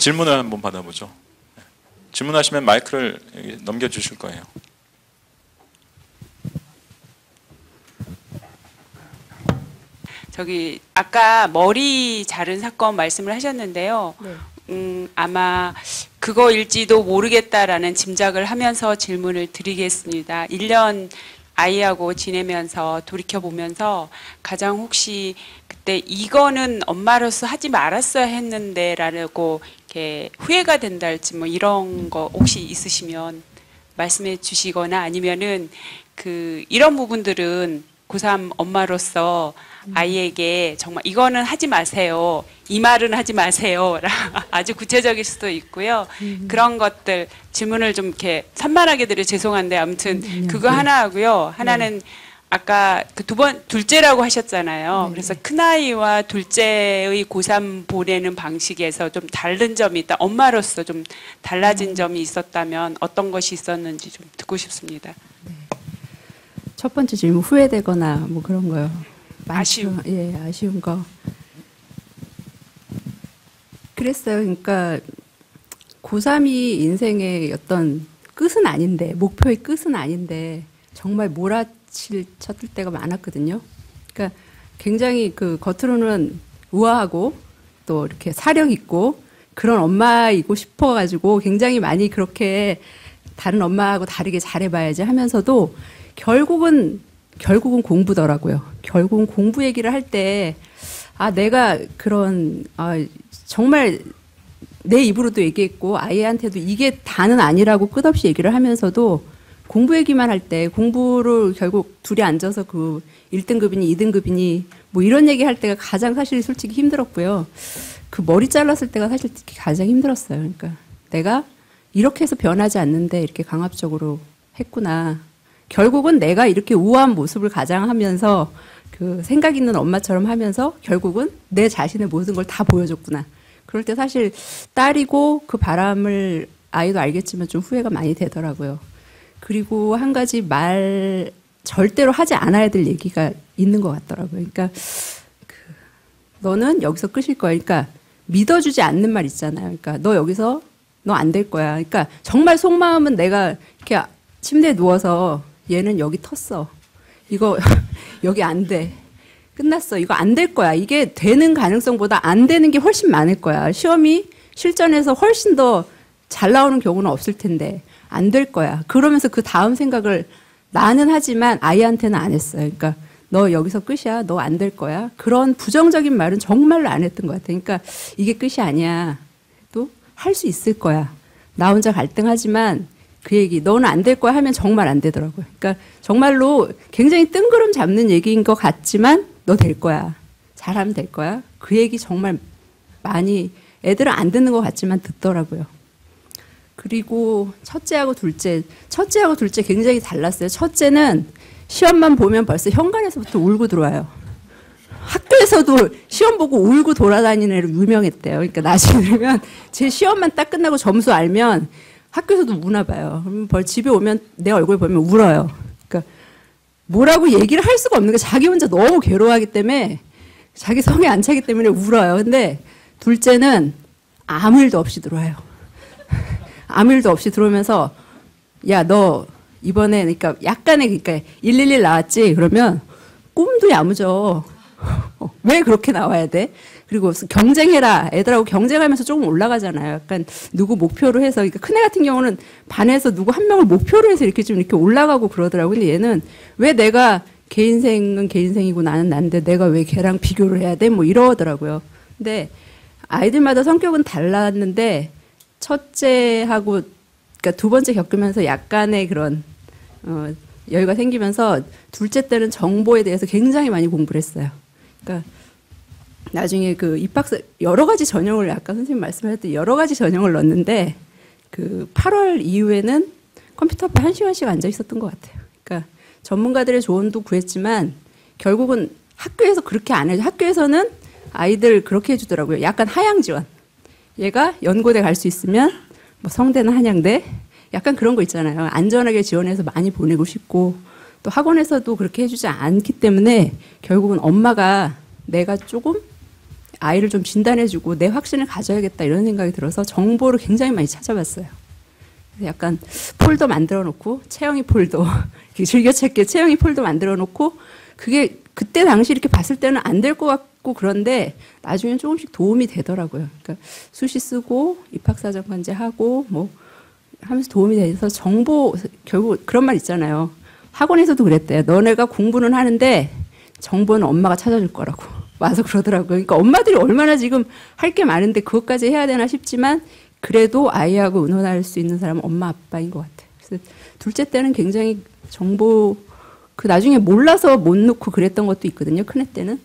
질문을 한번 받아보죠. 질문하시면 마이크를 넘겨주실 거예요. 저기 아까 머리 자른 사건 말씀을 하셨는데요. 네. 아마 그거일지도 모르겠다라는 짐작을 하면서 질문을 드리겠습니다. 1년 아이하고 지내면서 돌이켜보면서 가장 혹시 그때 이거는 엄마로서 하지 말았어야 했는데 라고 이렇게 후회가 된다 할지 뭐 이런 거 혹시 있으시면 말씀해 주시거나 아니면은 이런 부분들은 고3 엄마로서 아이에게 정말 이거는 하지 마세요. 이 말은 하지 마세요. 아주 구체적일 수도 있고요. 그런 것들 질문을 좀 이렇게 산만하게 드려 죄송한데 아무튼 그거 하나 하고요. 하나는 아까 둘째라고 하셨잖아요. 그래서 큰아이와 둘째의 고3 보내는 방식에서 좀 다른 점이 있다. 엄마로서 좀 달라진 점이 있었다면 어떤 것이 있었는지 좀 듣고 싶습니다. 첫 번째 질문 후회되거나 뭐 그런 거요. 아쉬움. 예, 아쉬운 거. 그랬어요. 그러니까 고3이 인생의 어떤 끝은 아닌데, 목표의 끝은 아닌데 정말 몰아칠 때가 많았거든요. 그러니까 굉장히 겉으로는 우아하고 또 이렇게 사력 있고 그런 엄마이고 싶어가지고 굉장히 많이 그렇게 다른 엄마하고 다르게 잘해봐야지 하면서도 결국은 공부더라고요. 결국은 공부 얘기를 할 때, 내가 정말 내 입으로도 얘기했고, 아이한테도 이게 다는 아니라고 끝없이 얘기를 하면서도 공부 얘기만 할 때, 공부를 결국 둘이 앉아서 1등급이니 2등급이니 뭐 이런 얘기 할 때가 가장 사실 솔직히 힘들었고요. 머리 잘랐을 때가 사실 가장 힘들었어요. 그러니까 내가 이렇게 해서 변하지 않는데 이렇게 강압적으로 했구나. 결국은 내가 이렇게 우아한 모습을 가장하면서 생각 있는 엄마처럼 하면서 결국은 내 자신의 모든 걸 다 보여줬구나. 그럴 때 사실 딸이고 그 바람을 아이도 알겠지만 좀 후회가 많이 되더라고요. 그리고 한 가지 절대로 하지 않아야 될 얘기가 있는 것 같더라고요. 그러니까 너는 여기서 끝일 거야. 그러니까 믿어주지 않는 말 있잖아요. 그러니까 너 여기서 너 안 될 거야. 그러니까 정말 속마음은 내가 이렇게 침대에 누워서 얘는 여기 텄어. 이거 여기 안 돼. 끝났어. 이거 안 될 거야. 이게 되는 가능성보다 안 되는 게 훨씬 많을 거야. 시험이 실전에서 훨씬 더 잘 나오는 경우는 없을 텐데 안 될 거야. 그러면서 그 다음 생각을 나는 하지만 아이한테는 안 했어요. 그러니까 너 여기서 끝이야. 너 안 될 거야. 그런 부정적인 말은 정말로 안 했던 것 같아요. 그러니까 이게 끝이 아니야. 또 할 수 있을 거야. 나 혼자 갈등하지만 그 얘기 너는 안 될 거야 하면 정말 안 되더라고요. 그러니까 정말로 굉장히 뜬구름 잡는 얘기인 것 같지만 너 될 거야. 잘하면 될 거야. 그 얘기 정말 많이 애들은 안 듣는 것 같지만 듣더라고요. 그리고 첫째하고 둘째 굉장히 달랐어요. 첫째는 시험만 보면 벌써 현관에서부터 울고 들어와요. 학교에서도 시험 보고 울고 돌아다니는 애로 유명했대요. 그러니까 나중에 들으면 제 시험만 딱 끝나고 점수 알면 학교에서도 우나 봐요. 그럼 집에 오면 내 얼굴 보면 울어요. 그러니까 뭐라고 얘기를 할 수가 없는 게 자기 혼자 너무 괴로워하기 때문에 자기 성에 안 차기 때문에 울어요. 근데 둘째는 아무 일도 없이 들어와요. 아무 일도 없이 들어오면서 야, 너 이번에 그러니까 약간의 111 나왔지? 그러면 꿈도 야무져. 왜 그렇게 나와야 돼? 그리고 경쟁해라. 애들하고 경쟁하면서 조금 올라가잖아요. 약간 누구 목표로 해서. 그러니까 큰애 같은 경우는 반에서 누구 한 명을 목표로 해서 이렇게 좀 이렇게 올라가고 그러더라고요. 근데 얘는 왜 내가 걔 인생은 걔 인생이고 나는 난데 내가 왜 걔랑 비교를 해야 돼? 뭐 이러더라고요. 근데 아이들마다 성격은 달랐는데 첫째하고 그러니까 두 번째 겪으면서 약간의 그런 여유가 생기면서 둘째 때는 정보에 대해서 굉장히 많이 공부를 했어요. 그러니까 나중에 입학사 여러 가지 전형을 아까 선생님 말씀하셨듯이 여러 가지 전형을 넣었는데 8월 이후에는 컴퓨터 앞에 1시간씩 앉아 있었던 것 같아요. 그러니까 전문가들의 조언도 구했지만 결국은 학교에서 그렇게 안 해줘. 학교에서는 아이들 그렇게 해주더라고요. 약간 하향 지원. 얘가 연고대 갈 수 있으면 뭐 성대나 한양대 약간 그런 거 있잖아요. 안전하게 지원해서 많이 보내고 싶고 또 학원에서도 그렇게 해주지 않기 때문에 결국은 엄마가 내가 조금 아이를 좀 진단해주고 내 확신을 가져야겠다 이런 생각이 들어서 정보를 굉장히 많이 찾아봤어요. 그래서 약간 폴더 만들어 놓고 채영이 폴더 즐겨찾기 채영이 폴더 만들어 놓고 그게 그때 당시 이렇게 봤을 때는 안 될 것 같고 그런데 나중엔 조금씩 도움이 되더라고요. 그러니까 수시 쓰고 입학사정 관제하고 뭐 하면서 도움이 돼서 정보 결국 그런 말 있잖아요. 학원에서도 그랬대요. 너네가 공부는 하는데 정보는 엄마가 찾아줄 거라고 와서 그러더라고요. 그러니까 엄마들이 얼마나 지금 할 게 많은데 그것까지 해야 되나 싶지만 그래도 아이하고 의논할 수 있는 사람은 엄마 아빠인 것 같아요. 그래서 둘째 때는 굉장히 정보 그 나중에 몰라서 못 넣고 그랬던 것도 있거든요. 큰애 때는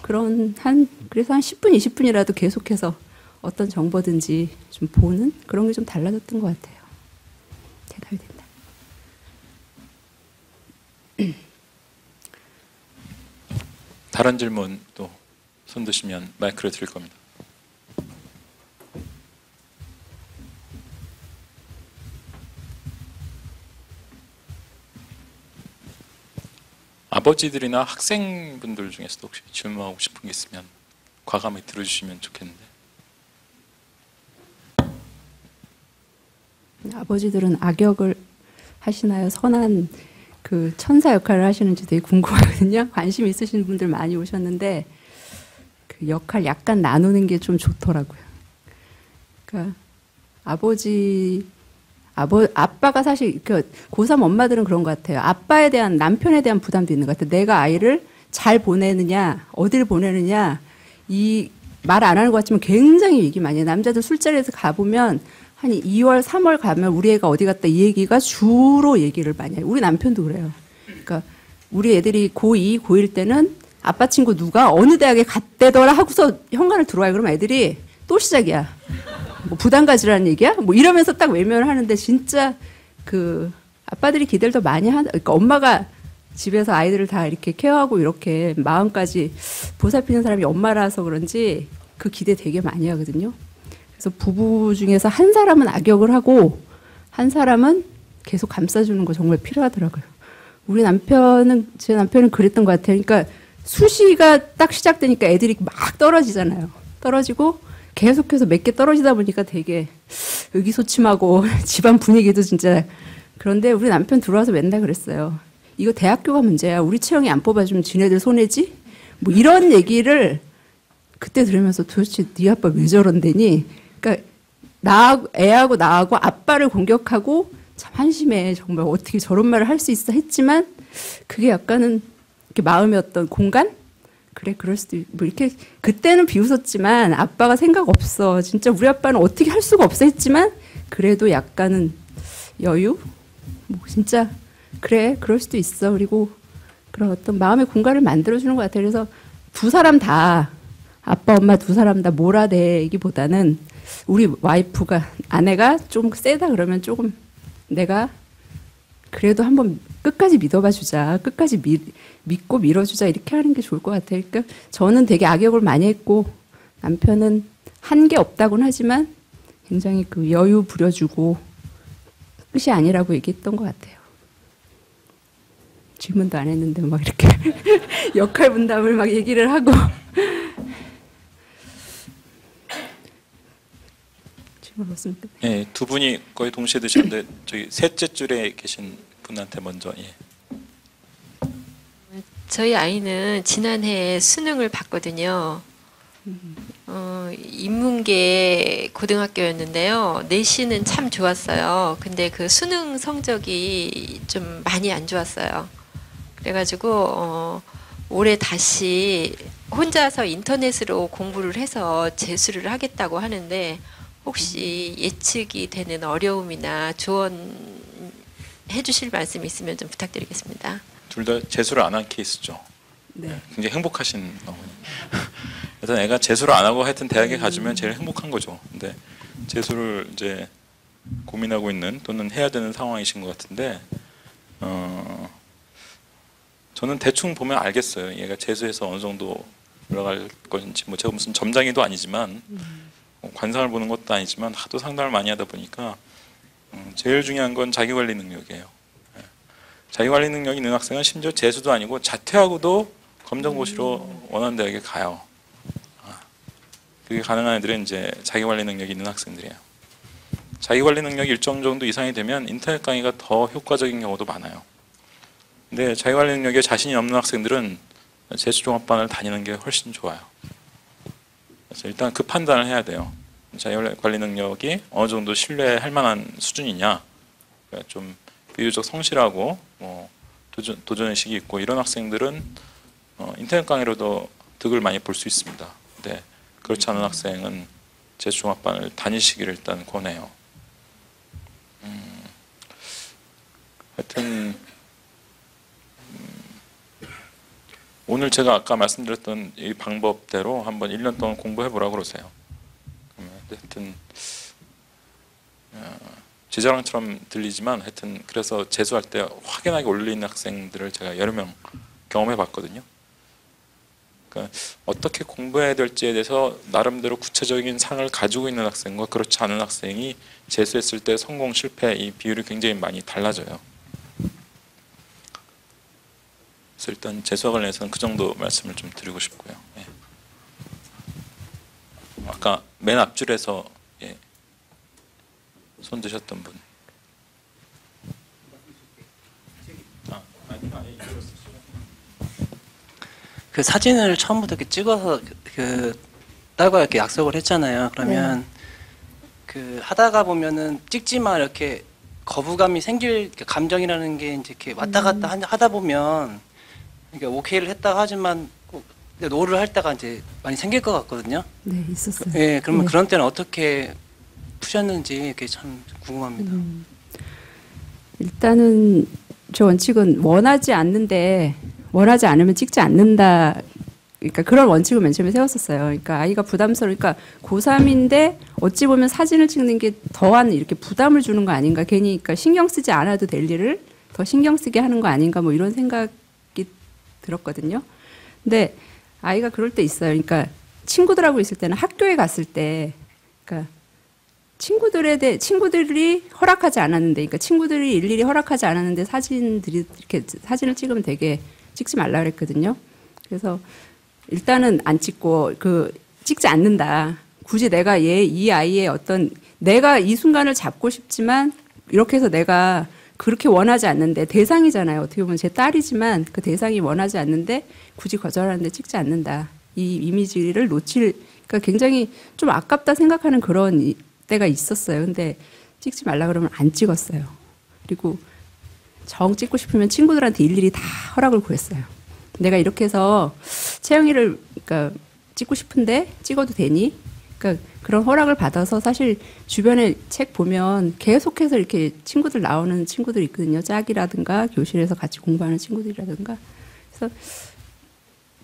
그래서 한 10분 20분이라도 계속해서 어떤 정보든지 좀 보는 그런 게 좀 달라졌던 것 같아요. 대답이 된다. 다른 질문 또 손 드시면 마이크를 드릴 겁니다. 아버지들이나 학생분들 중에서도 혹시 질문하고 싶은 게 있으면 과감히 들어주시면 좋겠는데. 아버지들은 악역을 하시나요? 선한 그 천사 역할을 하시는지 되게 궁금하거든요. 관심 있으신 분들 많이 오셨는데 그 역할 약간 나누는 게 좀 좋더라고요. 그러니까 아빠가 사실 그 고3 엄마들은 그런 것 같아요. 아빠에 대한 남편에 대한 부담도 있는 것 같아요. 내가 아이를 잘 보내느냐, 어딜 보내느냐 이 말 안 하는 것 같지만 굉장히 얘기 많이 해요. 남자들 술자리에서 가보면 한 2월, 3월 가면 우리 애가 어디 갔다 이 얘기가 주로 얘기를 많이 해요. 우리 남편도 그래요. 그러니까 우리 애들이 고2, 고1 때는 아빠 친구 누가 어느 대학에 갔대더라 하고서 현관을 들어와요. 그러면 애들이 또 시작이야. 뭐 부담 가지라는 얘기야? 뭐 이러면서 딱 외면을 하는데 진짜 그 아빠들이 기대를 더 많이 그러니까 엄마가 집에서 아이들을 다 이렇게 케어하고 이렇게 마음까지 보살피는 사람이 엄마라서 그런지 그 기대 되게 많이 하거든요. 그래서 부부 중에서 한 사람은 악역을 하고 한 사람은 계속 감싸주는 거 정말 필요하더라고요. 제 남편은 그랬던 것 같아요. 그러니까 수시가 딱 시작되니까 애들이 막 떨어지잖아요. 떨어지고 계속해서 몇 개 떨어지다 보니까 되게 의기소침하고 집안 분위기도 진짜 그런데 우리 남편 들어와서 맨날 그랬어요. 이거 대학교가 문제야. 우리 채영이 안 뽑아주면 지네들 손해지? 뭐 이런 얘기를 그때 들으면서 도대체 네 아빠 왜 저런데니? 그러니까 애하고 나하고 아빠를 공격하고 참 한심해. 정말 어떻게 저런 말을 할 수 있어 했지만 그게 약간은 이렇게 마음의 어떤 공간? 그래 그럴 수도 있고 뭐 이렇게 그때는 비웃었지만 아빠가 생각 없어. 진짜 우리 아빠는 어떻게 할 수가 없어 했지만 그래도 약간은 여유? 뭐 진짜 그래 그럴 수도 있어. 그리고 그런 어떤 마음의 공간을 만들어주는 것 같아요. 그래서 두 사람 다 아빠 엄마 두 사람 다 몰아내기보다는 우리 와이프가 아내가 좀 세다 그러면 조금 내가 그래도 한번 끝까지 믿어봐 주자. 끝까지 믿고 밀어주자. 이렇게 하는 게 좋을 것 같아요. 그러니까 저는 되게 악역을 많이 했고 남편은 한 게 없다고는 하지만 굉장히 그 여유 부려주고 끝이 아니라고 얘기했던 것 같아요. 질문도 안 했는데 막 이렇게 역할 분담을 막 얘기를 하고 질문 없습니까? 네, 두 분이 거의 동시에 드셨는데 저기 셋째 줄에 계신 분한테 먼저. 예. 저희 아이는 지난해 수능을 봤거든요. 인문계 고등학교였는데요. 내신은 참 좋았어요. 근데 그 수능 성적이 좀 많이 안 좋았어요. 그래가지고 올해 다시 혼자서 인터넷으로 공부를 해서 재수를 하겠다고 하는데 혹시 예측이 되는 어려움이나 조언해 주실 말씀 있으면 좀 부탁드리겠습니다. 둘 다 재수를 안 한 케이스죠. 네. 굉장히 행복하신 어머니. 일단 애가 재수를 안 하고 하여튼 대학에 가주면 제일 행복한 거죠. 근데 재수를 이제 고민하고 있는 또는 해야 되는 상황이신 것 같은데 저는 대충 보면 알겠어요. 얘가 재수해서 어느 정도 올라갈 건지 뭐 제가 무슨 점장이도 아니지만 관상을 보는 것도 아니지만 하도 상담을 많이 하다 보니까 제일 중요한 건 자기관리 능력이에요. 자기관리 능력이 있는 학생은 심지어 재수도 아니고 자퇴하고도 검정고시로 원하는 대학에 가요. 그게 가능한 애들은 이제 자기 관리 능력이 있는 학생들이에요. 자기 관리 능력이 일정 정도 이상이 되면 인터넷 강의가 더 효과적인 경우도 많아요. 근데 자기 관리 능력에 자신이 없는 학생들은 재수종합반을 다니는 게 훨씬 좋아요. 그래서 일단 그 판단을 해야 돼요. 자기 관리 능력이 어느 정도 신뢰할 만한 수준이냐, 그러니까 좀 비교적 성실하고 뭐 도전의식이 있고 이런 학생들은 인터넷 강의로도 득을 많이 볼 수 있습니다. 근데 그렇지 않은 학생은 재수종합반을 다니시기를 일단 권해요. 하여튼 오늘 제가 아까 말씀드렸던 이 방법대로 한번 1년 동안 공부해보라고 그러세요. 하여튼 제 자랑처럼 들리지만 하여튼 그래서 재수할 때 확연하게 올리는 학생들을 제가 여러 명 경험해봤거든요. 그러니까 어떻게 공부해야 될지에 대해서 나름대로 구체적인 상을 가지고 있는 학생과 그렇지 않은 학생이 재수했을 때 성공 실패 이 비율이 굉장히 많이 달라져요. 그래서 일단 재수와 관련해서는 그 정도 말씀을 좀 드리고 싶고요. 예. 아까 맨 앞줄에서 예. 손 드셨던 분. 그 사진을 처음부터 이렇게 찍어서 그 딸과 이렇게 약속을 했잖아요. 그러면 그 하다가 보면은 찍지 마 이렇게 거부감이 생길 감정이라는 게 이제 이렇게 왔다 갔다 하다 보면 이게 오케이를 했다가 하지만 꼭 노를 할 때가 이제 많이 생길 것 같거든요. 네, 있었어요. 예, 그러면 네. 그런 때는 어떻게 푸셨는지 이게 참 궁금합니다. 일단은 저 원칙은 원하지 않으면 찍지 않는다. 그러니까 그런 원칙을 맨 처음에 세웠었어요. 그러니까 아이가 부담스러우니까 고3인데 어찌 보면 사진을 찍는 게 더한 이렇게 부담을 주는 거 아닌가. 괜히 그러니까 신경 쓰지 않아도 될 일을 더 신경 쓰게 하는 거 아닌가 뭐 이런 생각이 들었거든요. 근데 아이가 그럴 때 있어요. 그러니까 친구들하고 있을 때는 학교에 갔을 때 그러니까 친구들이 허락하지 않았는데, 그러니까 친구들이 일일이 허락하지 않았는데 이렇게 사진을 찍으면 되게 찍지 말라 그랬거든요. 그래서 일단은 안 찍고 찍지 않는다. 굳이 내가 이 아이의 내가 이 순간을 잡고 싶지만 이렇게 해서 내가 그렇게 원하지 않는데 대상이잖아요. 어떻게 보면 제 딸이지만 그 대상이 원하지 않는데 굳이 거절하는데 찍지 않는다. 이 이미지를 그러니까 굉장히 좀 아깝다 생각하는 그런 때가 있었어요. 근데 찍지 말라 그러면 안 찍었어요. 그리고 정 찍고 싶으면 친구들한테 일일이 다 허락을 구했어요. 내가 이렇게 해서 채영이를 그러니까 찍고 싶은데 찍어도 되니? 그러니까 그런 허락을 받아서 사실 주변에 책 보면 계속해서 이렇게 친구들 나오는 친구들 있거든요. 짝이라든가 교실에서 같이 공부하는 친구들이라든가. 그래서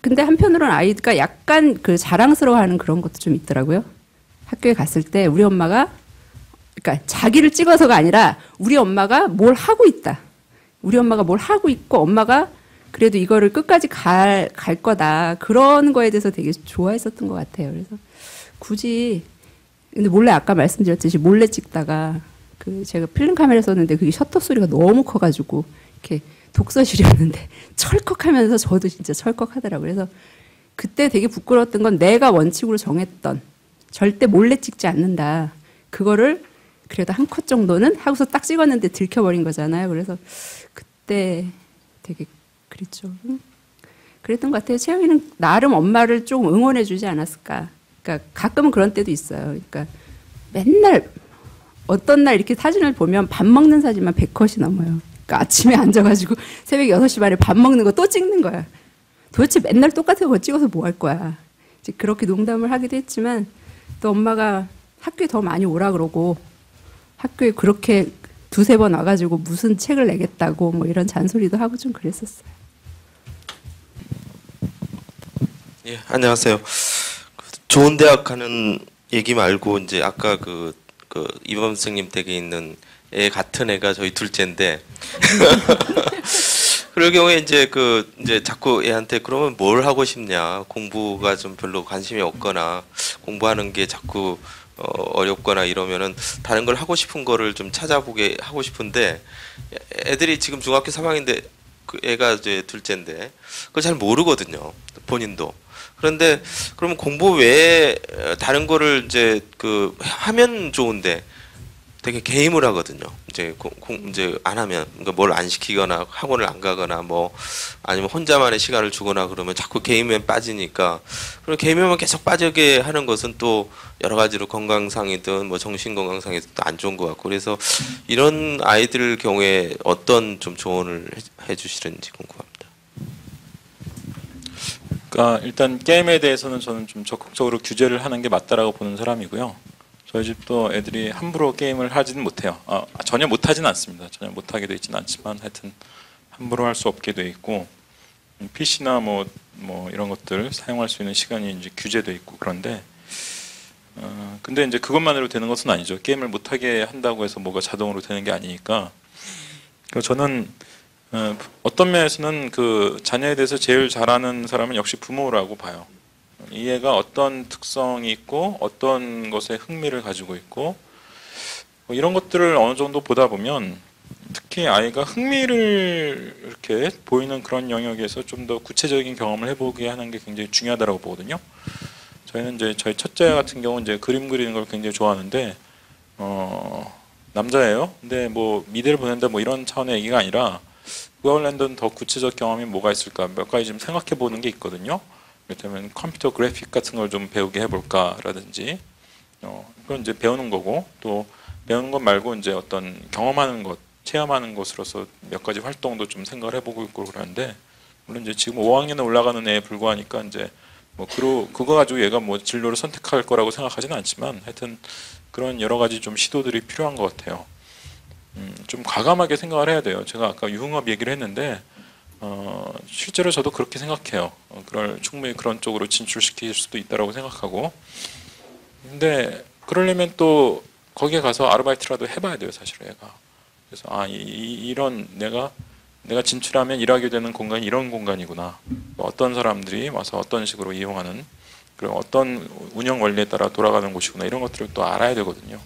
근데 한편으로는 아이가 약간 그 자랑스러워하는 그런 것도 좀 있더라고요. 학교에 갔을 때 우리 엄마가 그러니까 자기를 찍어서가 아니라 우리 엄마가 뭘 하고 있다. 우리 엄마가 뭘 하고 있고 엄마가 그래도 이거를 끝까지 갈 거다. 그런 거에 대해서 되게 좋아했었던 것 같아요. 그래서 굳이 근데 몰래 아까 말씀드렸듯이 몰래 찍다가 제가 필름 카메라 썼는데 그게 셔터 소리가 너무 커가지고 이렇게 독서실이었는데 철컥하면서 저도 진짜 철컥하더라고요. 그래서 그때 되게 부끄러웠던 건 내가 원칙으로 정했던 절대 몰래 찍지 않는다. 그거를 그래도 한 컷 정도는 하고서 딱 찍었는데 들켜버린 거잖아요. 그래서 그때 되게 그랬죠. 그랬던 것 같아요. 채영이는 나름 엄마를 좀 응원해주지 않았을까. 그러니까 가끔은 그런 때도 있어요. 그러니까 맨날 어떤 날 이렇게 사진을 보면 밥 먹는 사진만 100컷이 넘어요. 그러니까 아침에 앉아가지고 새벽 6시 반에 밥 먹는 거 또 찍는 거야. 도대체 맨날 똑같은 거 찍어서 뭐 할 거야. 이제 그렇게 농담을 하기도 했지만 또 엄마가 학교에 더 많이 오라 그러고 학교에 그렇게 두세 번 와가지고 무슨 책을 내겠다고 뭐 이런 잔소리도 하고 좀 그랬었어요. 예, 안녕하세요. 좋은 대학 가는 얘기 말고 이제 아까 이범 선생님 댁에 있는 애 같은 애가 저희 둘째인데 그럴 경우에 이제 이제 자꾸 애한테 그러면 뭘 하고 싶냐, 공부가 좀 별로 관심이 없거나 공부하는 게 자꾸 어렵거나 이러면은 다른 걸 하고 싶은 거를 좀 찾아보게 하고 싶은데 애들이 지금 중학교 3학년인데 그 애가 이제 둘째인데 그걸 잘 모르거든요. 본인도. 그런데 그러면 공부 외에 다른 거를 이제 그 하면 좋은데 되게 게임을 하거든요. 이제 이제 안 하면 그러니까 뭘 안 시키거나 학원을 안 가거나 뭐 아니면 혼자만의 시간을 주거나 그러면 자꾸 게임에 빠지니까 그럼 게임에만 계속 빠지게 하는 것은 또 여러 가지로 건강상이든 뭐 정신 건강상이든 또 안 좋은 것 같고 그래서 이런 아이들 경우에 어떤 좀 조언을 해주시는지 궁금합니다. 그러니까 일단 게임에 대해서는 저는 좀 적극적으로 규제를 하는 게 맞다라고 보는 사람이고요. 저희 집도 애들이 함부로 게임을 하지는 못해요. 전혀 못하지는 않습니다. 전혀 못하게 돼 있지는 않지만 하여튼 함부로 할 수 없게 돼 있고 PC나 뭐 이런 것들 사용할 수 있는 시간이 이제 규제돼 있고 그런데 근데 이제 그것만으로 되는 것은 아니죠. 게임을 못하게 한다고 해서 뭐가 자동으로 되는 게 아니니까. 그래서 저는 어떤 면에서는 그 자녀에 대해서 제일 잘하는 사람은 역시 부모라고 봐요. 이 애가 어떤 특성이 있고 어떤 것에 흥미를 가지고 있고 뭐 이런 것들을 어느 정도 보다 보면 특히 아이가 흥미를 이렇게 보이는 그런 영역에서 좀 더 구체적인 경험을 해보게 하는 게 굉장히 중요하다고 보거든요. 저희는 이제 저희 첫째 같은 경우는 이제 그림 그리는 걸 굉장히 좋아하는데 남자예요. 근데 뭐 미대를 보낸다 뭐 이런 차원의 얘기가 아니라 그와 관련된 더 구체적 경험이 뭐가 있을까 몇 가지 좀 생각해 보는 게 있거든요. 그렇다면 컴퓨터 그래픽 같은 걸 좀 배우게 해볼까라든지 그건 이제 배우는 거고 또 배우는 것 말고 이제 어떤 경험하는 것, 체험하는 것으로서 몇 가지 활동도 좀 생각을 해보고 있고 그러는데 물론 이제 지금 5학년에 올라가는 애에 불과하니까 이제 뭐 그거 가지고 얘가 뭐 진로를 선택할 거라고 생각하지는 않지만 하여튼 그런 여러 가지 좀 시도들이 필요한 것 같아요. 좀 과감하게 생각을 해야 돼요. 제가 아까 유흥업 얘기를 했는데. 실제로 저도 그렇게 생각해요. 충분히 그런 쪽으로 진출시킬 수도 있다라고 생각하고. 근데 그러려면 또 거기에 가서 아르바이트라도 해봐야 돼요, 사실 애가. 그래서 이런 내가 진출하면 일하게 되는 공간이 이런 공간이구나. 어떤 사람들이 와서 어떤 식으로 이용하는 그리고 어떤 운영 원리에 따라 돌아가는 곳이구나 이런 것들을 또 알아야 되거든요.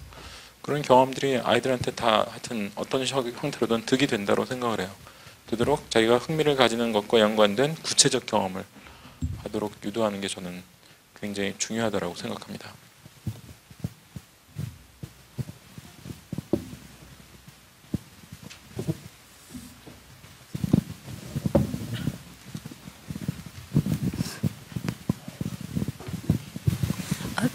그런 경험들이 아이들한테 다 하여튼 어떤 형태로든 득이 된다고 생각을 해요. 되도록 자기가 흥미를 가지는 것과 연관된 구체적 경험을 하도록 유도하는 게 저는 굉장히 중요하다고 생각합니다.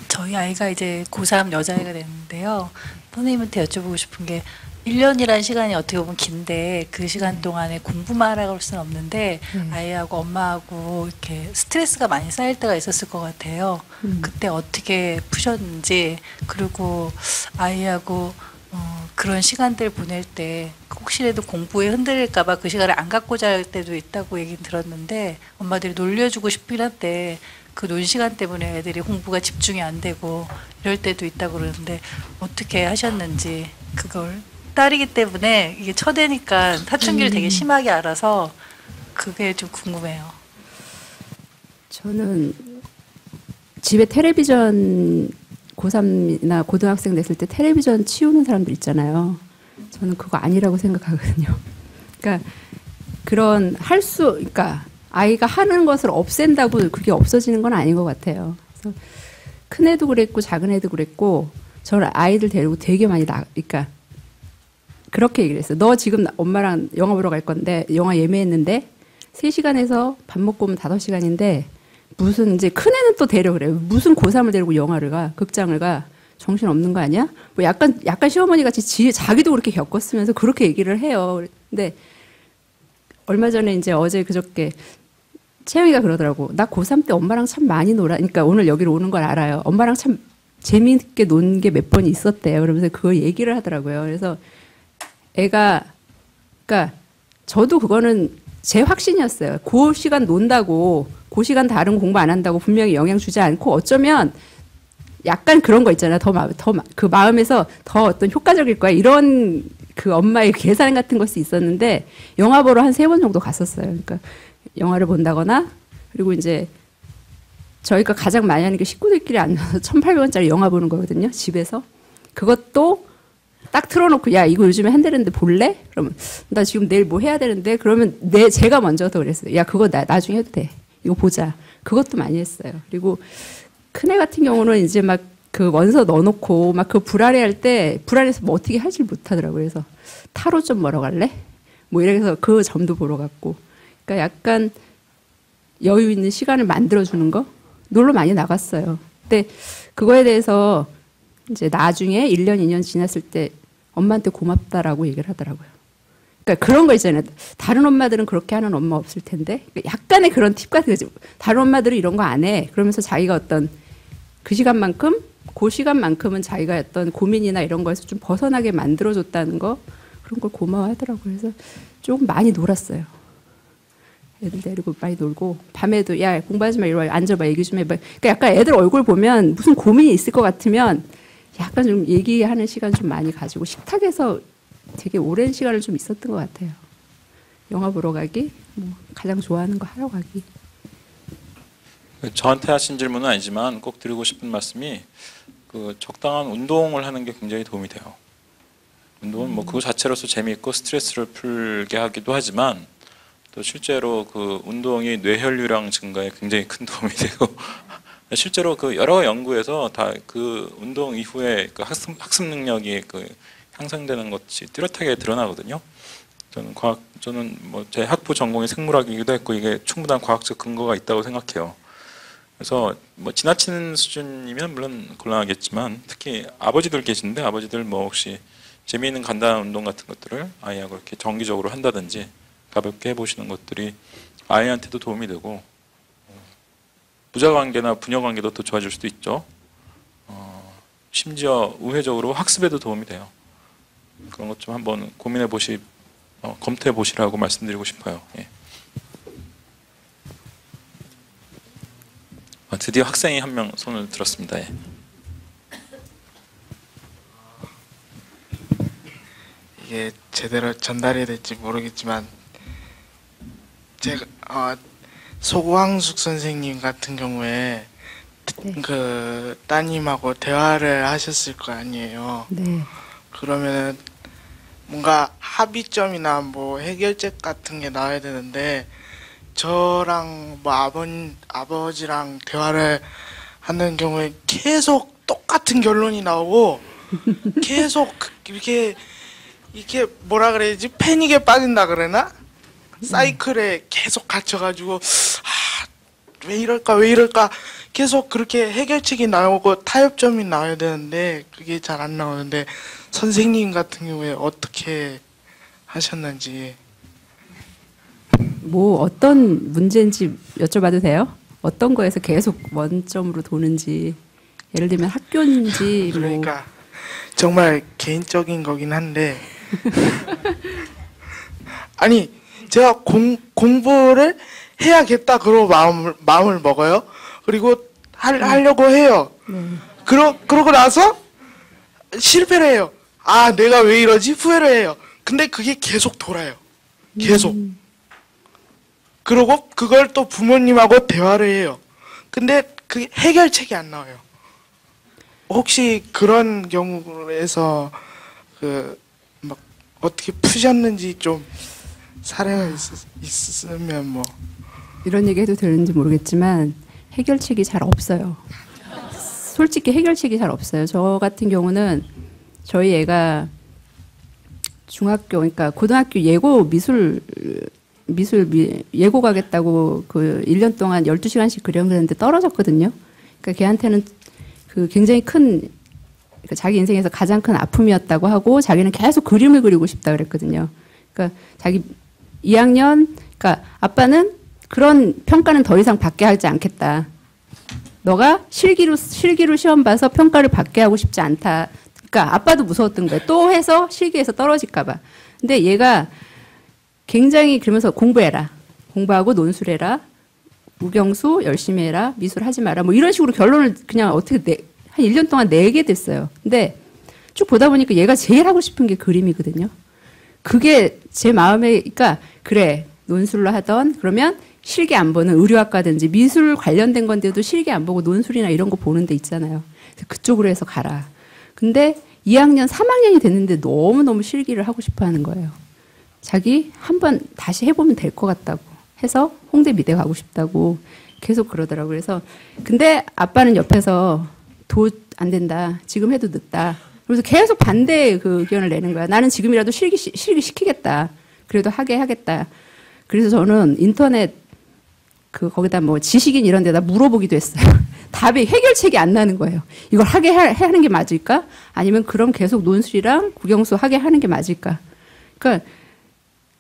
저희 아이가 이제 고3 여자아이가 됐는데요. 선생님한테 여쭤보고 싶은 게 1년이라는 시간이 어떻게 보면 긴데 그 시간 동안에 공부만 하라고 할 수는 없는데 아이하고 엄마하고 이렇게 스트레스가 많이 쌓일 때가 있었을 것 같아요. 그때 어떻게 푸셨는지 그리고 아이하고 그런 시간들 보낼 때 혹시라도 공부에 흔들릴까 봐 그 시간을 안 갖고 잘 때도 있다고 얘기 들었는데 엄마들이 놀려주고 싶긴 한데 그 논 시간 때문에 애들이 공부가 집중이 안 되고 이럴 때도 있다고 그러는데 어떻게 하셨는지 그걸 딸이기 때문에 이게 처대니까 사춘기를 되게 심하게 알아서 그게 좀 궁금해요. 저는 집에 텔레비전 고3이나 고등학생 됐을 때 텔레비전 치우는 사람들 있잖아요. 저는 그거 아니라고 생각하거든요. 그러니까 그러니까 아이가 하는 것을 없앤다고 그게 없어지는 건 아닌 것 같아요. 그래서 큰 애도 그랬고 작은 애도 그랬고 저는 아이들 데리고 되게 많이 그러니까 그렇게 얘기를 했어요. 너 지금 엄마랑 영화 보러 갈 건데 영화 예매했는데 3시간에서 밥 먹고 오면 5시간인데 무슨 이제 큰애는 또 데려그래요. 무슨 고3을 데리고 영화를 가 극장을 가 정신 없는 거 아니야? 뭐 약간 시어머니 같이 자기도 그렇게 겪었으면서 그렇게 얘기를 해요. 근데 얼마 전에 이제 어제 그저께 채영이가 그러더라고. 나 고3 때 엄마랑 참 많이 그러니까 오늘 여기로 오는 걸 알아요. 엄마랑 참 재미있게 논 게 몇 번 있었대요. 그러면서 그걸 얘기를 하더라고요. 그래서 애가 그러니까 저도 그거는 제 확신이었어요. 그 시간 논다고 그 시간 다른 공부 안 한다고 분명히 영향 주지 않고 어쩌면 약간 그런 거 있잖아요. 더 그 마음에서 더 어떤 효과적일 거야. 이런 그 엄마의 계산 같은 것이 있었는데 영화 보러 한 3번 정도 갔었어요. 그러니까 영화를 본다거나 그리고 이제 저희가 가장 많이 하는 게 식구들끼리 앉아서 1,800원짜리 영화 보는 거거든요. 집에서. 그것도 딱 틀어놓고 야 이거 요즘에 한다는데 볼래? 그러면 나 지금 내일 뭐 해야 되는데 그러면 제가 먼저 더 그랬어요. 야 그거 나중에 해도 돼. 이거 보자. 그것도 많이 했어요. 그리고 큰애 같은 경우는 이제 막 그 원서 넣어놓고 막 그 불안해할 때 불안해서 뭐 어떻게 하질 못하더라고요. 그래서 타로 좀 보러 갈래? 뭐 이래서 그 점도 보러 갔고. 그러니까 약간 여유 있는 시간을 만들어주는 거 놀러 많이 나갔어요. 근데 그거에 대해서 이제 나중에 1년, 2년 지났을 때 엄마한테 고맙다라고 얘기를 하더라고요. 그러니까 그런 거 있잖아요. 다른 엄마들은 그렇게 하는 엄마 없을 텐데 그러니까 약간의 그런 팁 같은 거지. 다른 엄마들은 이런 거 안 해. 그러면서 자기가 어떤 그 시간만큼 그 시간만큼은 자기가 어떤 고민이나 이런 거에서 좀 벗어나게 만들어줬다는 거 그런 걸 고마워하더라고요. 그래서 조금 많이 놀았어요. 애들 데리고 많이 놀고 밤에도 야 공부하지 마 이리 와 앉아봐 얘기 좀 해봐. 그러니까 약간 애들 얼굴 보면 무슨 고민이 있을 것 같으면 약간 좀 얘기하는 시간 좀 많이 가지고 식탁에서 되게 오랜 시간을 좀 있었던 것 같아요. 영화 보러 가기, 뭐 가장 좋아하는 거 하러 가기. 저한테 하신 질문은 아니지만 꼭 드리고 싶은 말씀이 그 적당한 운동을 하는 게 굉장히 도움이 돼요. 운동은 뭐 그거 자체로서 재미있고 스트레스를 풀게 하기도 하지만 또 실제로 그 운동이 뇌혈류량 증가에 굉장히 큰 도움이 되고 실제로 그 여러 연구에서 다 그 운동 이후에 그 학습 능력이 그 향상되는 것이 뚜렷하게 드러나거든요. 저는 뭐 제 학부 전공이 생물학이기도 했고 이게 충분한 과학적 근거가 있다고 생각해요. 그래서 뭐 지나치는 수준이면 물론 곤란하겠지만 특히 아버지들 계신데 아버지들 뭐 혹시 재미있는 간단한 운동 같은 것들을 아이하고 이렇게 정기적으로 한다든지 가볍게 해보시는 것들이 아이한테도 도움이 되고 부자관계나 부녀관계도 더 좋아질 수도 있죠. 심지어 우회적으로 학습에도 도움이 돼요. 그런 것 좀 한번 고민해 검토해 보시라고 말씀드리고 싶어요. 예. 드디어 학생이 한 명 손을 들었습니다. 예. 이게 제대로 전달이 될지 모르겠지만 제가 소구항숙 선생님 같은 경우에 네. 그 따님하고 대화를 하셨을 거 아니에요. 네. 그러면은 뭔가 합의점이나 뭐 해결책 같은 게 나와야 되는데 저랑 뭐 아버지랑 대화를 하는 경우에 계속 똑같은 결론이 나오고 계속 이렇게 뭐라 그래야지 패닉에 빠진다 그러나 사이클에 계속 갇혀가지고 왜 이럴까 계속 그렇게 해결책이 나오고 타협점이 나와야 되는데 그게 잘 안 나오는데 선생님 같은 경우에 어떻게 하셨는지. 뭐 어떤 문제인지 여쭤봐도 돼요? 어떤 거에서 계속 원점으로 도는지 예를 들면 학교인지 그러니까 정말 개인적인 거긴 한데 아니 제가 공부를 해야겠다 그러고 마음을 먹어요. 그리고 하려고 해요. 그러고 나서 실패를 해요. 내가 왜 이러지? 후회를 해요. 근데 그게 계속 돌아요. 계속. 그리고 그걸 또 부모님하고 대화를 해요. 근데 그게 해결책이 안 나와요. 혹시 그런 경우에서 막 어떻게 푸셨는지 좀 사례가 있으면 뭐. 이런 얘기 해도 되는지 모르겠지만 해결책이 잘 없어요. 솔직히 해결책이 잘 없어요. 저 같은 경우는 저희 애가 중학교 그러니까 고등학교 예고 미술 예고 가겠다고 그 1년 동안 12시간씩 그렸는데 떨어졌거든요. 그러니까 걔한테는 그 굉장히 큰 그러니까 자기 인생에서 가장 큰 아픔이었다고 하고 자기는 계속 그림을 그리고 싶다 그랬거든요. 그러니까 자기 2학년 그러니까 아빠는 그런 평가는 더 이상 받게 하지 않겠다. 너가 실기로 시험 봐서 평가를 받게 하고 싶지 않다. 그러니까 아빠도 무서웠던 거예요. 또 해서 실기에서 떨어질까 봐. 근데 얘가 굉장히 그러면서 공부해라. 공부하고 논술해라. 우경수 열심히 해라. 미술 하지 마라. 뭐 이런 식으로 결론을 그냥 어떻게 한 1년 동안 내게 됐어요. 근데 쭉 보다 보니까 얘가 제일 하고 싶은 게 그림이거든요. 그게 제 마음에 그러니까 그래. 논술로 하던 그러면 실기 안 보는 의류학과든지 미술 관련된 건데도 실기 안 보고 논술이나 이런 거 보는 데 있잖아요. 그래서 그쪽으로 해서 가라. 근데 2학년, 3학년이 됐는데 너무너무 실기를 하고 싶어 하는 거예요. 자기 한번 다시 해보면 될 것 같다고 해서 홍대 미대 가고 싶다고 계속 그러더라고요. 그래서 근데 아빠는 옆에서 안 된다. 지금 해도 늦다. 그래서 계속 반대 그 의견을 내는 거야. 나는 지금이라도 실기 시키겠다. 그래도 하게 하겠다. 그래서 저는 인터넷 거기다 뭐 지식인 이런 데다 물어보기도 했어요. 답이 해결책이 안 나는 거예요. 이걸 하는 게 맞을까? 아니면 그럼 계속 논술이랑 국영수 하게 하는 게 맞을까? 그러니까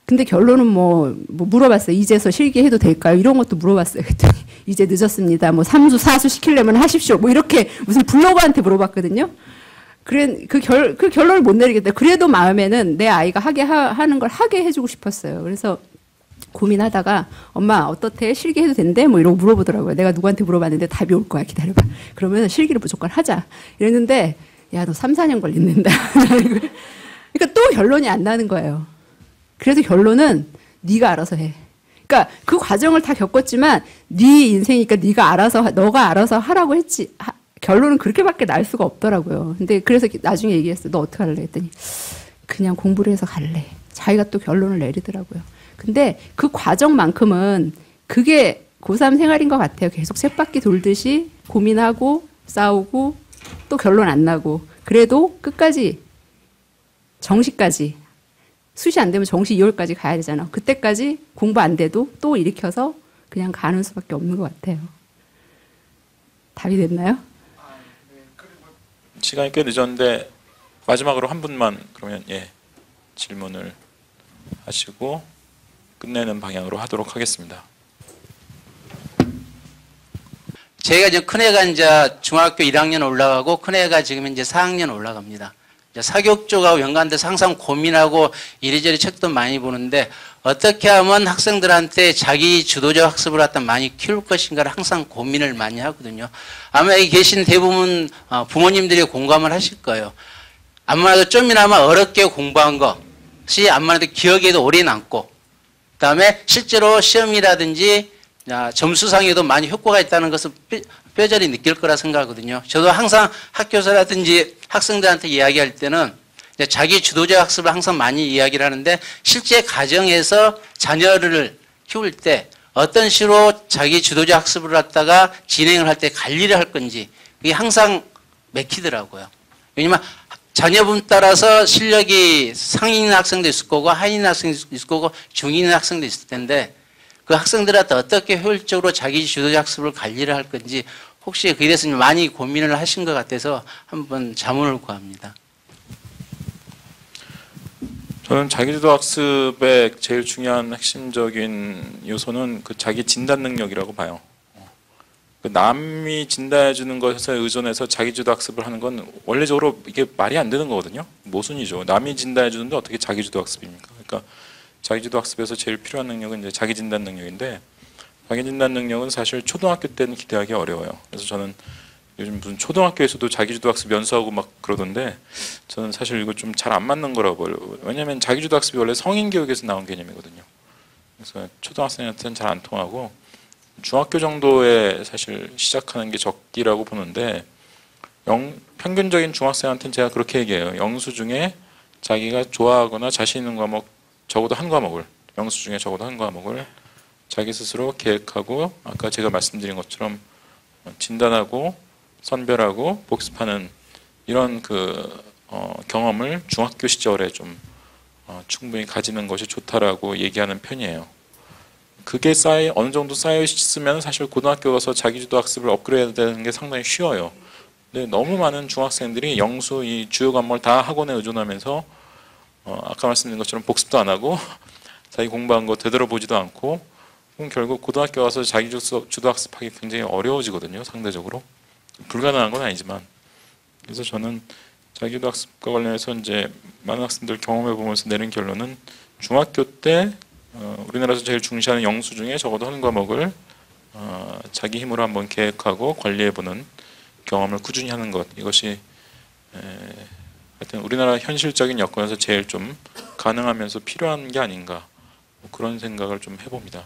근데 결론은 뭐 물어봤어요. 이제서 실기해도 될까요? 이런 것도 물어봤어요. 그랬더니 이제 늦었습니다. 뭐 3수, 4수 시키려면 하십시오. 뭐 이렇게 무슨 블로거한테 물어봤거든요. 그 결론을 못 내리겠다. 그래도 마음에는 내 아이가 하는 걸 하게 해주고 싶었어요. 그래서 고민하다가 엄마 어떻대? 실기해도 된대? 뭐 이러고 물어보더라고요. 내가 누구한테 물어봤는데 답이 올 거야. 기다려봐. 그러면 실기를 무조건 하자. 이랬는데 야, 너 3, 4년 걸린다. 그러니까 또 결론이 안 나는 거예요. 그래서 결론은 네가 알아서 해. 그러니까 그 과정을 다 겪었지만 네 인생이니까 너가 알아서 하라고 했지. 결론은 그렇게밖에 날 수가 없더라고요. 근데 그래서 나중에 얘기했어요. 너 어떻게 할래? 했더니 그냥 공부를 해서 갈래. 자기가 또 결론을 내리더라고요. 근데 그 과정만큼은 그게 고3 생활인 것 같아요. 계속 쳇바퀴 돌듯이 고민하고 싸우고 또 결론 안 나고 그래도 끝까지 정시까지 수시 안 되면 정시 2월까지 가야 되잖아. 그때까지 공부 안 돼도 또 일으켜서 그냥 가는 수밖에 없는 것 같아요. 답이 됐나요? 시간이 꽤 늦었는데 마지막으로 한 분만 그러면 질문을 하시고 끝내는 방향으로 하도록 하겠습니다. 제가 이제 큰애가 이제 중학교 1학년 올라가고 큰애가 지금 이제 4학년 올라갑니다. 사교육 쪽하고 연관돼서 항상 고민하고 이리저리 책도 많이 보는데 어떻게 하면 학생들한테 자기 주도적 학습을 갖다 많이 키울 것인가를 항상 고민을 많이 하거든요. 아마 여기 계신 대부분 부모님들이 공감을 하실 거예요. 아무래도 좀이나마 어렵게 공부한 것이 아무래도 기억에도 오래 남고 그다음에 실제로 시험이라든지 점수상에도 많이 효과가 있다는 것을 뼈저리 느낄 거라 생각하거든요. 저도 항상 학교에서라든지 학생들한테 이야기할 때는 자기 주도적 학습을 항상 많이 이야기를 하는데 실제 가정에서 자녀를 키울 때 어떤 식으로 자기 주도적 학습을 갖다가 진행을 할 때 관리를 할 건지 그게 항상 맥히더라고요. 왜냐면 자녀분 따라서 실력이 상위 있는 학생도 있을 거고 하위 있는 학생도 있을 거고 중위 있는 학생도 있을 텐데 그 학생들한테 어떻게 효율적으로 자기 주도적 학습을 관리를 할 건지 혹시 그에 대해서 많이 고민을 하신 것 같아서 한번 자문을 구합니다. 저는 자기주도 학습의 제일 중요한 핵심적인 요소는 그 자기 진단 능력이라고 봐요. 그 남이 진단해 주는 것에 의존해서 자기주도 학습을 하는 건 원래적으로 이게 말이 안 되는 거거든요. 모순이죠. 남이 진단해 주는데 어떻게 자기주도 학습입니까? 그러니까 자기주도 학습에서 제일 필요한 능력은 이제 자기 진단 능력인데 자기 진단 능력은 사실 초등학교 때는 기대하기 어려워요. 그래서 저는 요즘 무슨 초등학교에서도 자기주도 학습 연수하고 막 그러던데 저는 사실 이거 좀 잘 안 맞는 거라고 봐요. 왜냐하면 자기주도 학습이 원래 성인 교육에서 나온 개념이거든요. 그래서 초등학생한테는 잘 안 통하고 중학교 정도에 사실 시작하는 게 적기라고 보는데 평균적인 중학생한테는 제가 그렇게 얘기해요. 영수 중에 자기가 좋아하거나 자신 있는 과목 적어도 한 과목을 영수 중에 적어도 한 과목을 자기 스스로 계획하고 아까 제가 말씀드린 것처럼 진단하고 선별하고 복습하는 이런 경험을 중학교 시절에 좀 충분히 가지는 것이 좋다라고 얘기하는 편이에요. 그게 어느 정도 쌓여 있으면 사실 고등학교 가서 자기주도 학습을 업그레이드되는 게 상당히 쉬워요. 근데 너무 많은 중학생들이 영수 이 주요 과목을 다 학원에 의존하면서 아까 말씀드린 것처럼 복습도 안 하고 자기 공부한 거 되돌아보지도 않고 그럼 결국 고등학교 가서 자기주도 학습하기 굉장히 어려워지거든요. 상대적으로. 불가능한 건 아니지만. 그래서 저는 자기주도 학습과 관련해서 이제 많은 학생들 경험해 보면서 내린 결론은 중학교 때 우리나라에서 제일 중시하는 영수 중에 적어도 한 과목을 자기 힘으로 한번 계획하고 관리해보는 경험을 꾸준히 하는 것, 이것이 하여튼 우리나라 현실적인 여건에서 제일 좀 가능하면서 필요한 게 아닌가, 그런 생각을 좀 해봅니다.